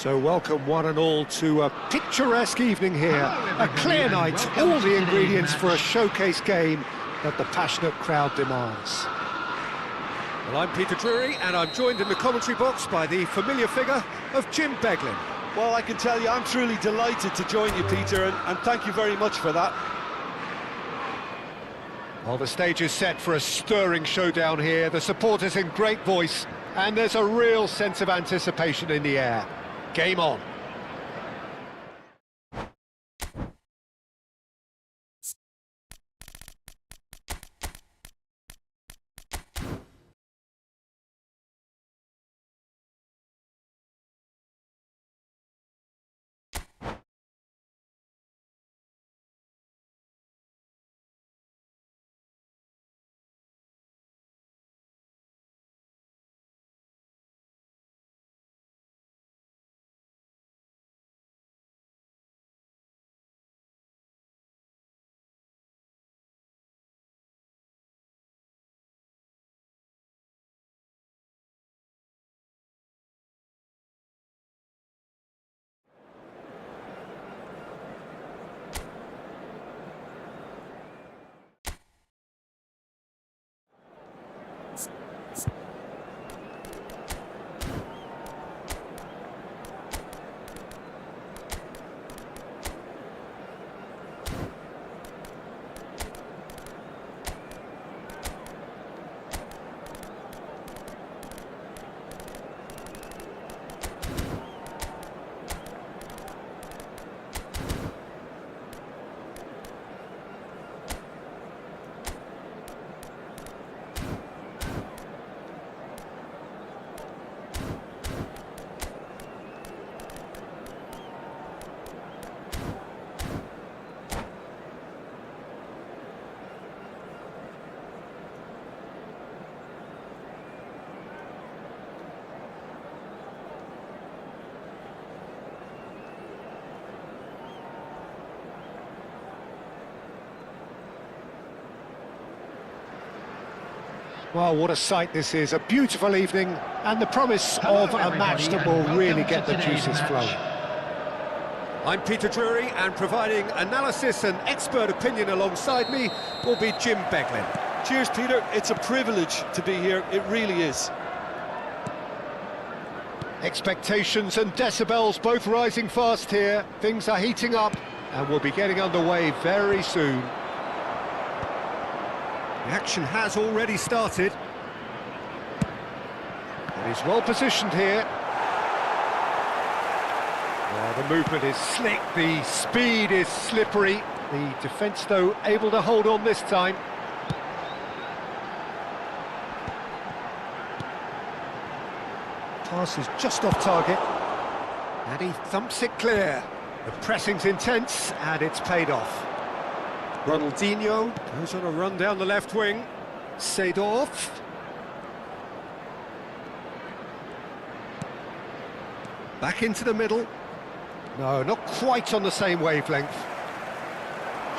So welcome one and all to a picturesque evening here, a clear night, all the ingredients for a showcase game that the passionate crowd demands. Well, I'm Peter Drury and I'm joined in the commentary box by the familiar figure of Jim Beglin. Well, I can tell you I'm truly delighted to join you, Peter, and thank you very much for that. Well, the stage is set for a stirring showdown here, the supporters in great voice, and there's a real sense of anticipation in the air. Game on. Well, what a sight this is, a beautiful evening, and the promise of a match that will really get the juices flowing. I'm Peter Drury, and providing analysis and expert opinion alongside me will be Jim Beglin. Cheers, Peter. It's a privilege to be here. It really is. Expectations and decibels both rising fast here. Things are heating up, and we'll be getting underway very soon. The action has already started. And he's well positioned here. Well, the movement is slick, the speed is slippery. The defence, though, able to hold on this time. Pass is just off target. And he thumps it clear. The pressing's intense, and it's paid off. Ronaldinho goes on a run down the left wing. Seedorf. Back into the middle. No, not quite on the same wavelength.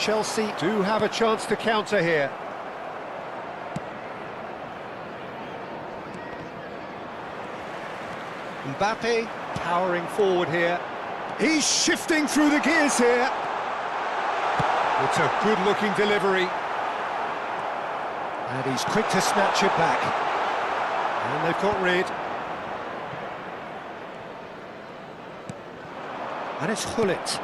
Chelsea do have a chance to counter here. Mbappe powering forward here. He's shifting through the gears here. It's a good-looking delivery. And he's quick to snatch it back. And they've got rid. And it's Hullet.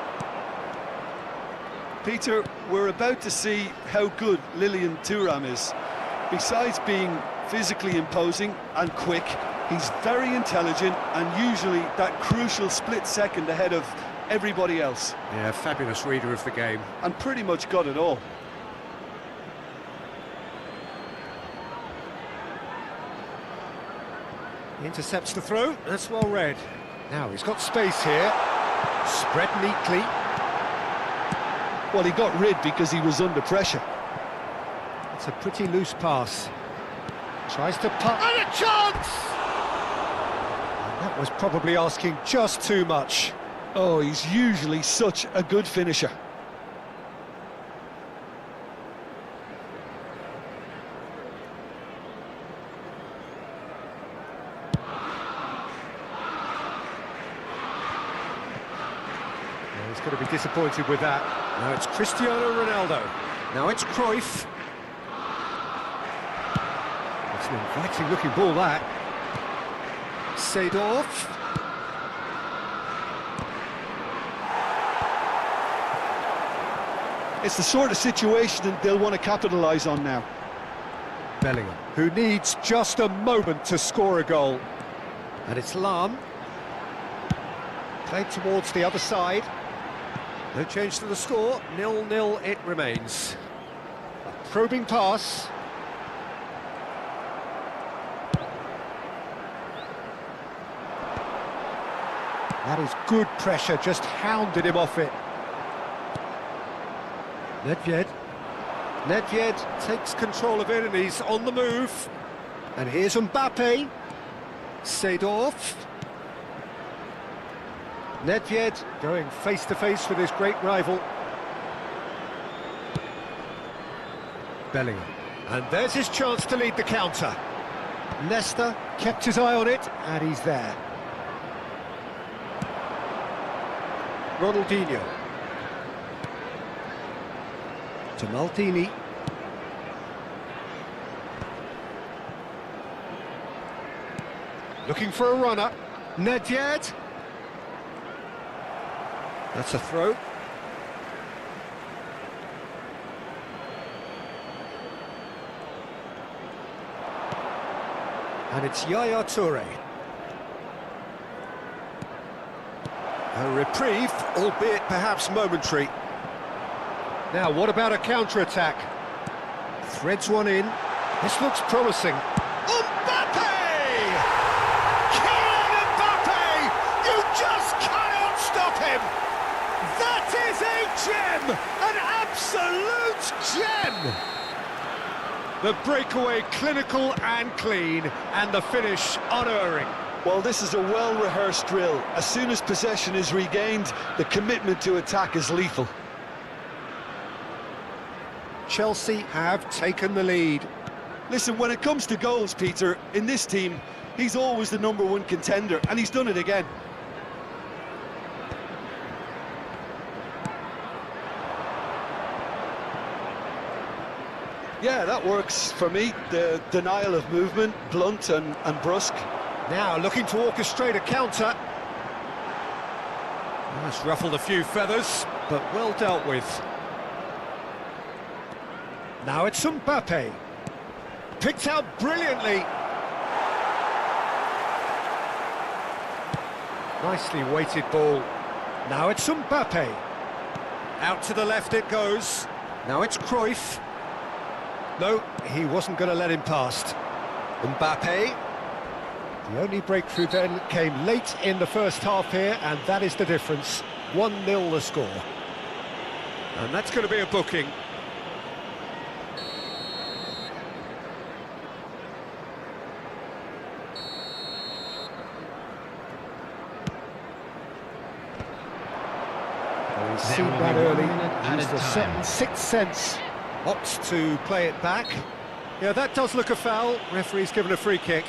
Peter, we're about to see how good Lilian Thuram is. Besides being physically imposing and quick, he's very intelligent and usually that crucial split second ahead of everybody else. Yeah, fabulous reader of the game. And pretty much got it all. He intercepts the throw, that's well read. Now he's got space here. Spread neatly. Well, he got rid because he was under pressure. It's a pretty loose pass. Tries to putt, and a chance! And that was probably asking just too much. Oh, he's usually such a good finisher. And he's going to be disappointed with that. Now it's Cristiano Ronaldo. Now it's Cruyff. It's an inviting looking ball, that. Seedorf. It's the sort of situation that they'll want to capitalise on now. Bellingham, who needs just a moment to score a goal. And it's Lam. Played towards the other side. No change to the score, 0-0 it remains. A probing pass. That is good pressure, just hounded him off it. Nedved takes control of it and he's on the move. And here's Mbappe. Seedorf. Nedved going face-to-face with his great rival. Bellingham. And there's his chance to lead the counter. Leicester kept his eye on it, and he's there. Ronaldinho. To Maldini. Looking for a runner. Nedved. That's a throw. And it's Yaya Toure. A reprieve, albeit perhaps momentary. Now, what about a counter-attack? Threads one in. This looks promising. Mbappe! Kylian Mbappe! You just cannot stop him! That is a gem! An absolute gem! The breakaway clinical and clean, and the finish unerring. Well, this is a well-rehearsed drill. As soon as possession is regained, the commitment to attack is lethal. Chelsea have taken the lead. Listen, when it comes to goals, Peter, in this team, he's always the #1 contender, and he's done it again. Yeah, that works for me. The denial of movement, blunt and brusque. Now looking to orchestrate a counter. That's ruffled a few feathers, but well dealt with. Now it's Mbappe. Picked out brilliantly. Nicely weighted ball. Now it's Mbappe. Out to the left it goes. Now it's Cruyff. No, he wasn't going to let him past. Mbappe. The only breakthrough then came late in the first half here, and that is the difference. 1-0 the score. And that's going to be a booking. He's seen that early, used the sixth sense, opts to play it back. Yeah, that does look a foul. Referee's given a free kick.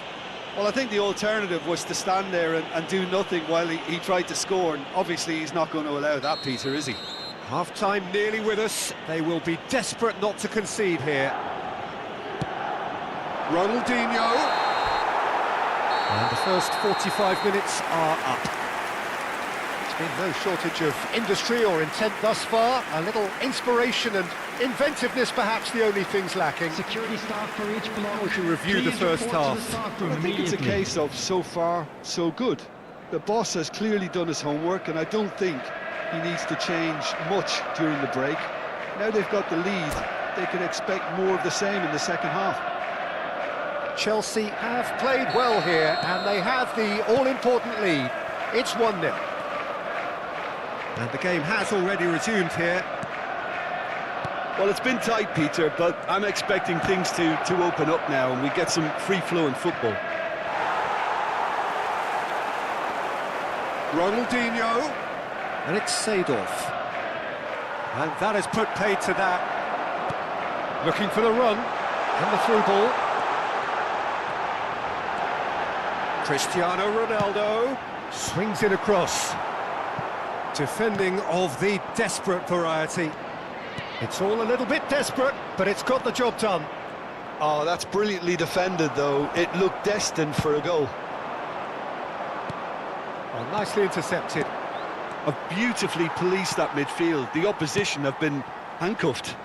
Well, I think the alternative was to stand there and do nothing while he tried to score, and obviously he's not going to allow that, Peter, is he? Half-time nearly with us. They will be desperate not to concede here. Ronaldinho. And the first 45 minutes are up. There's been no shortage of industry or intent thus far. A little inspiration and inventiveness, perhaps the only things lacking. Security staff for each block. We can review the first half. I think it's a case of so far, so good. The boss has clearly done his homework, and I don't think he needs to change much during the break. Now they've got the lead, they can expect more of the same in the second half. Chelsea have played well here, and they have the all-important lead. It's 1-0. And the game has already resumed here. Well, it's been tight, Peter, but I'm expecting things to open up now and we get some free-flowing football. Ronaldinho, and it's Seedorf. And that has put paid to that. Looking for the run, and the through ball. Cristiano Ronaldo swings it across. Defending of the desperate variety. It's all a little bit desperate, but it's got the job done. Oh, that's brilliantly defended, though. It looked destined for a goal. Oh, nicely intercepted. Have beautifully policed that midfield. The opposition have been handcuffed.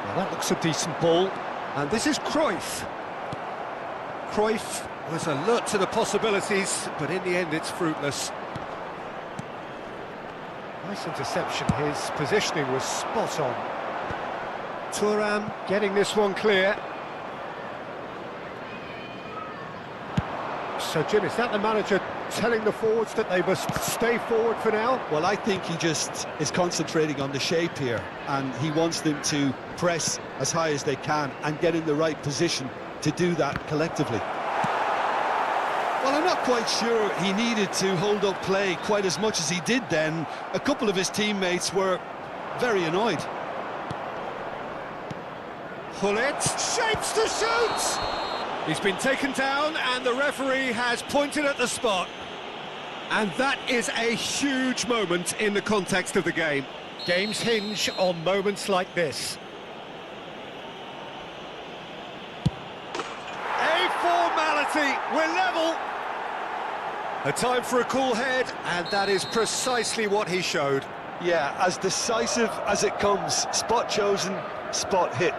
Well, that looks a decent ball. And this is Cruyff. Cruyff was alert to the possibilities, but in the end it's fruitless. Nice interception. His positioning was spot on. Thuram getting this one clear. So, Jim, is that the manager telling the forwards that they must stay forward for now? Well, I think he just is concentrating on the shape here, and he wants them to press as high as they can and get in the right position to do that collectively. Well, I'm not quite sure he needed to hold up play quite as much as he did then. A couple of his teammates were very annoyed. Hullet shapes to shoot! He's been taken down and the referee has pointed at the spot. And that is a huge moment in the context of the game. Games hinge on moments like this. A formality, we're level. A time for a cool head, and that is precisely what he showed. Yeah, as decisive as it comes. Spot chosen, spot hit.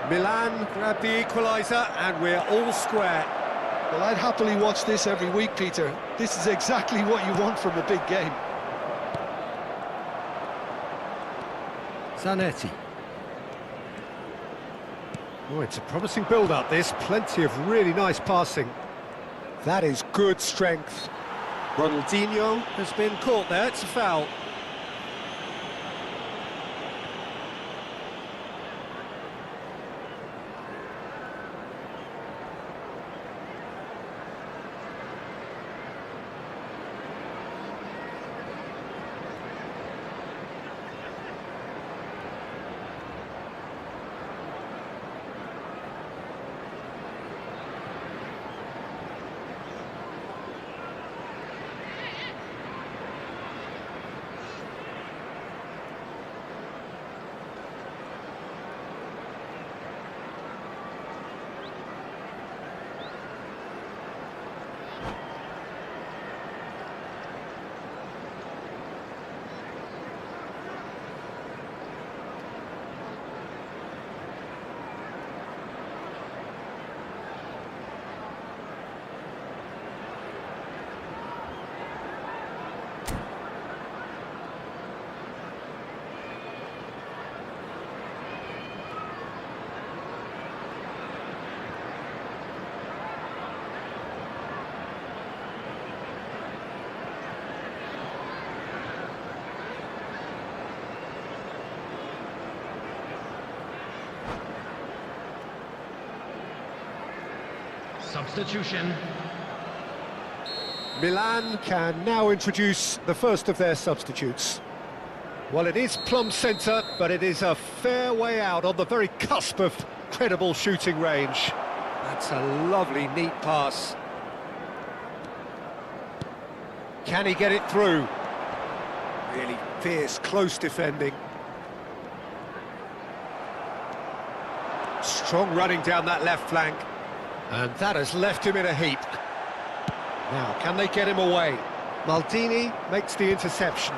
Milan grabbed the equaliser and we're all square. Well, I'd happily watch this every week, Peter. This is exactly what you want from a big game. Zanetti. Oh, it's a promising build-up, this. Plenty of really nice passing. That is good strength. Ronaldinho has been caught there. It's a foul. Substitution. Milan can now introduce the first of their substitutes. Well, it is plumb centre, but it is a fair way out on the very cusp of credible shooting range. That's a lovely, neat pass. Can he get it through? Really fierce, close defending. Strong running down that left flank. And that has left him in a heap. Now, can they get him away? Maldini makes the interception.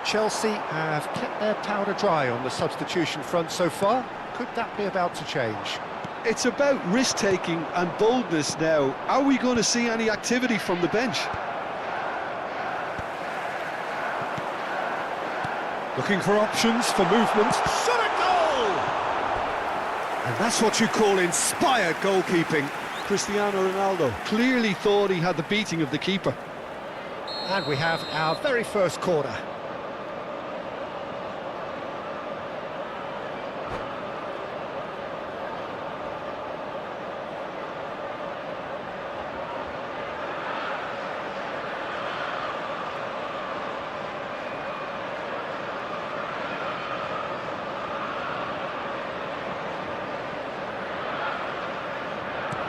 Chelsea have kept their powder dry on the substitution front so far. Could that be about to change? It's about risk-taking and boldness now. Are we going to see any activity from the bench? Looking for options for movement. Shot a goal! And that's what you call inspired goalkeeping. Cristiano Ronaldo clearly thought he had the beating of the keeper. And we have our very first corner.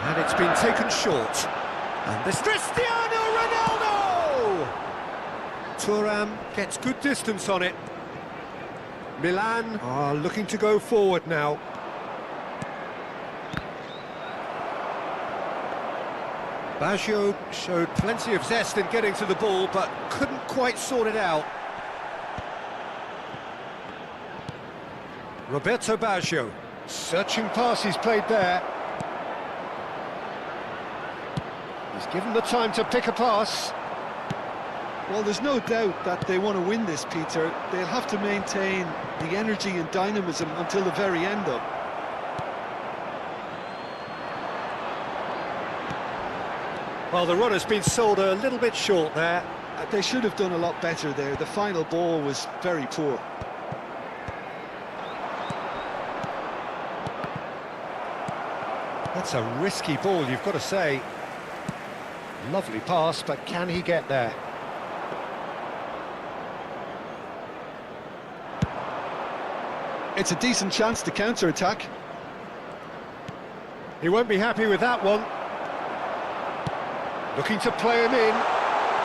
And it's been taken short. And this Cristiano Ronaldo! Thuram gets good distance on it. Milan are looking to go forward now. Baggio showed plenty of zest in getting to the ball, but couldn't quite sort it out. Roberto Baggio, searching pass he's played there. He's given the time to pick a pass. Well, there's no doubt that they want to win this, Peter. They'll have to maintain the energy and dynamism until the very end, though. Well, the run has been sold a little bit short there. They should have done a lot better there. The final ball was very poor. That's a risky ball, you've got to say. Lovely pass, but can he get there? It's a decent chance to counter-attack. He won't be happy with that one. Looking to play him in.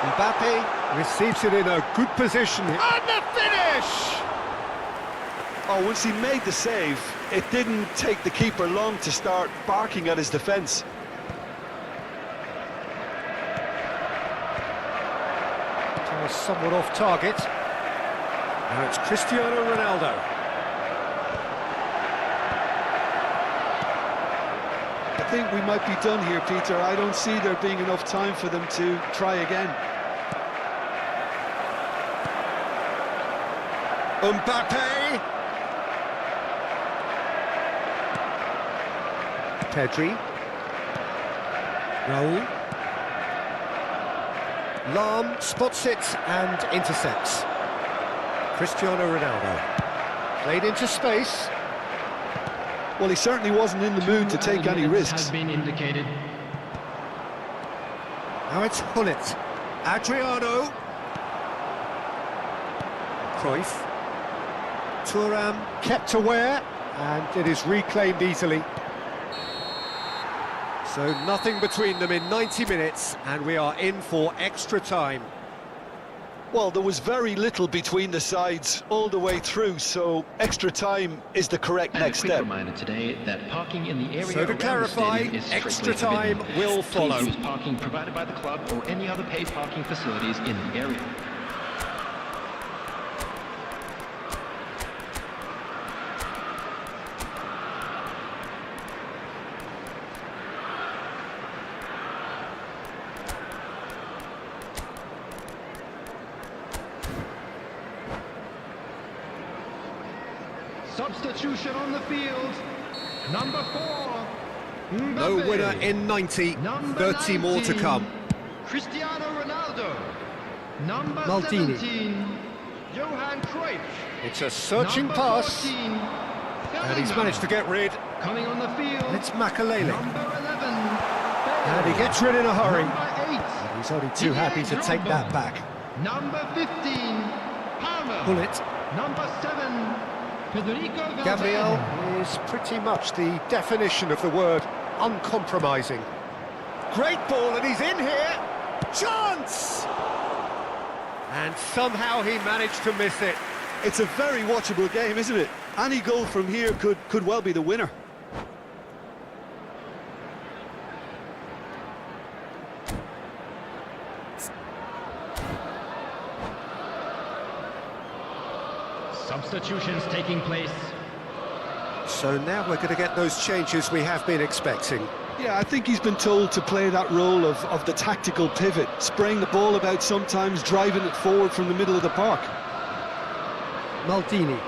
Mbappe receives it in a good position. And the finish! Oh, once he made the save, it didn't take the keeper long to start barking at his defence. It was somewhat off target. Now it's Cristiano Ronaldo. I think we might be done here, Peter. I don't see there being enough time for them to try again. Mbappe! Pedri. Raul. Lahm spots it and intercepts. Cristiano Ronaldo. Played into space. Well, he certainly wasn't in the mood to take any risks. Has been indicated. Now it's Hullet. Adriano. Cruyff. Thuram kept aware, and it is reclaimed easily. So nothing between them in 90 minutes, and we are in for extra time. Well, there was very little between the sides all the way through, so extra time is the correct And next a quick step. reminder today that parking in the area So to around clarify, the stadium is extra strictly time forbidden. will follow. Please use parking provided by the club or any other paid parking facilities in the area. Substitution on the field. Number 4. No Mbappe. winner in 90, Number 30 more to 19, come. Cristiano Ronaldo. Number Maldini. 17. Johan Cruyff. It's a searching Number pass, 14, and he's managed to get rid. coming on the field. It's Makalele, Number 11. and he gets rid in a hurry. Number 8. And he's only too happy to take that back. Number 15. Palmer. Hullet. Number 7. Federico Valverde. Gabriel is pretty much the definition of the word uncompromising. Great ball, and he's in here. Chance! And somehow he managed to miss it. It's a very watchable game, isn't it? Any goal from here could well be the winner. Substitutions taking place. So now we're going to get those changes we have been expecting. Yeah, I think he's been told to play that role of the tactical pivot, spraying the ball about sometimes, driving it forward from the middle of the park. Maldini.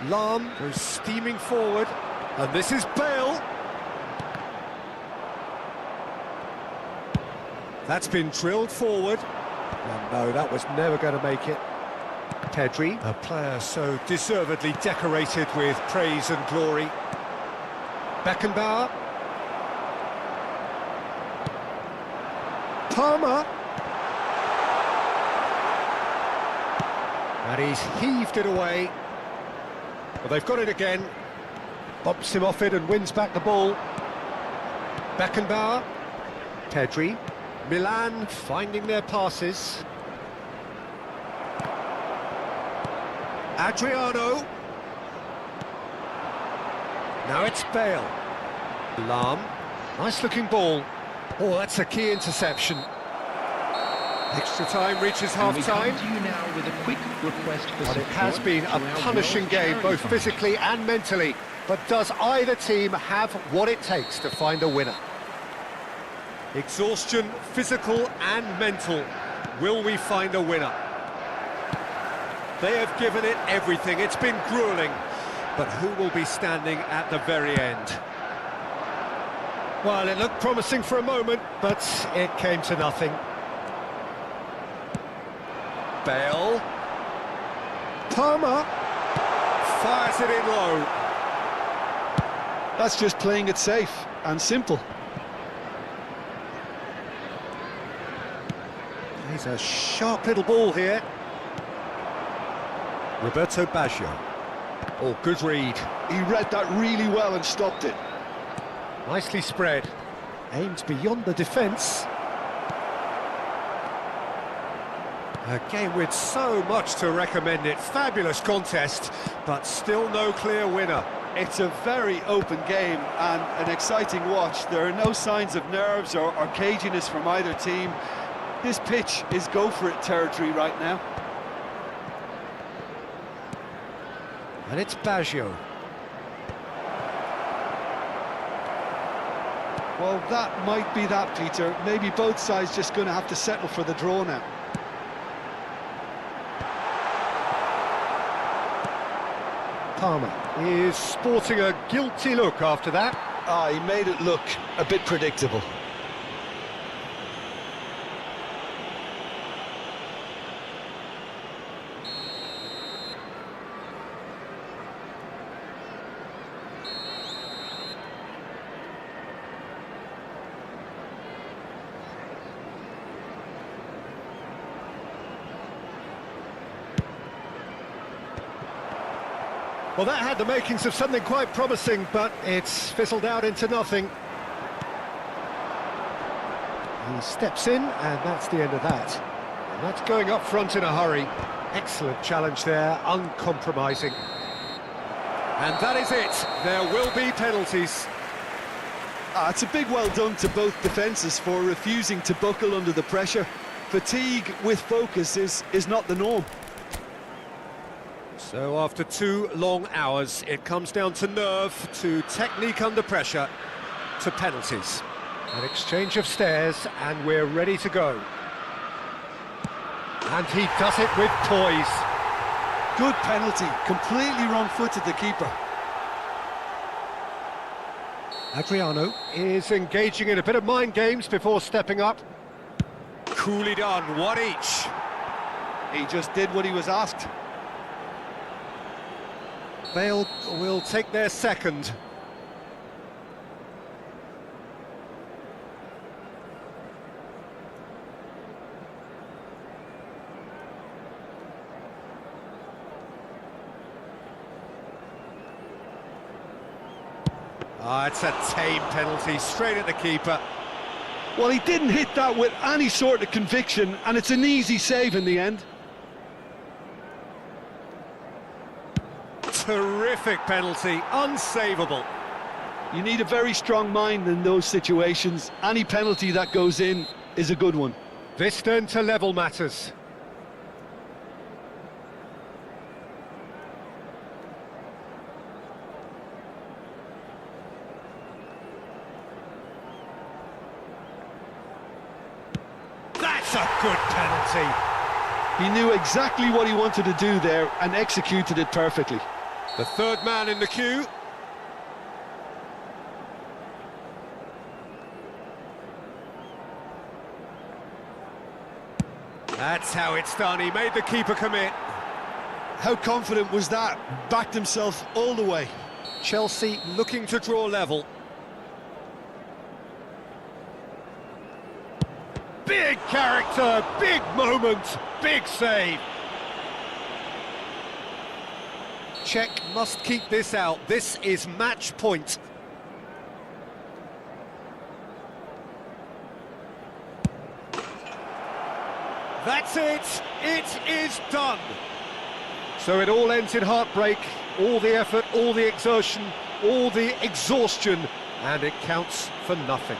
Lahm goes steaming forward, and this is Bale. That's been drilled forward. And no, that was never going to make it. Pedri, a player so deservedly decorated with praise and glory. Beckenbauer. Palmer. And he's heaved it away. Well, they've got it again. Bumps him off it and wins back the ball. Beckenbauer. Pedri. Milan finding their passes. Adriano. Now it's Bale. Lam. Nice looking ball. Oh, that's a key interception. Extra time reaches half-time. We come to you now with a quick request for But it has support been to a our punishing World game, Charity both Fund. physically and mentally. But does either team have what it takes to find a winner? Exhaustion, physical and mental. Will we find a winner? They have given it everything. It's been gruelling. But who will be standing at the very end? Well, it looked promising for a moment, but it came to nothing. Bale. Palmer. Fires it in low. That's just playing it safe and simple. He's a sharp little ball here. Roberto Baggio. Oh, good read. He read that really well and stopped it. Nicely spread. Aimed beyond the defence. A game with so much to recommend it. Fabulous contest, but still no clear winner. It's a very open game and an exciting watch. There are no signs of nerves or caginess from either team. This pitch is go-for-it territory right now. And it's Baggio. Well, that might be that, Peter. Maybe both sides just going to have to settle for the draw now. Palmer is sporting a guilty look after that. He made it look a bit predictable. Well, that had the makings of something quite promising, but it's fizzled out into nothing. He steps in, and that's the end of that. And that's going up front in a hurry. Excellent challenge there, uncompromising. And that is it. There will be penalties. It's a big well done to both defences for refusing to buckle under the pressure. Fatigue with focus is not the norm. So after 2 long hours, it comes down to nerve, to technique under pressure, to penalties. An exchange of stares, and we're ready to go. And he does it with poise. Good penalty, completely wrong-footed the keeper. Adriano is engaging in a bit of mind games before stepping up. Coolly done, one each. He just did what he was asked. Bale will take their second. It's a tame penalty, straight at the keeper. Well, he didn't hit that with any sort of conviction, and it's an easy save in the end. Terrific penalty, unsavable. You need a very strong mind in those situations. Any penalty that goes in is a good one. This then to level matters. That's a good penalty. He knew exactly what he wanted to do there and executed it perfectly. The third man in the queue. That's how it's done. He made the keeper commit. How confident was that? Backed himself all the way. Chelsea looking to draw level. Big character, big moment, big save. Czech must keep this out. This is match point. That's it! It is done! So it all ends in heartbreak, all the effort, all the exertion, all the exhaustion, and it counts for nothing.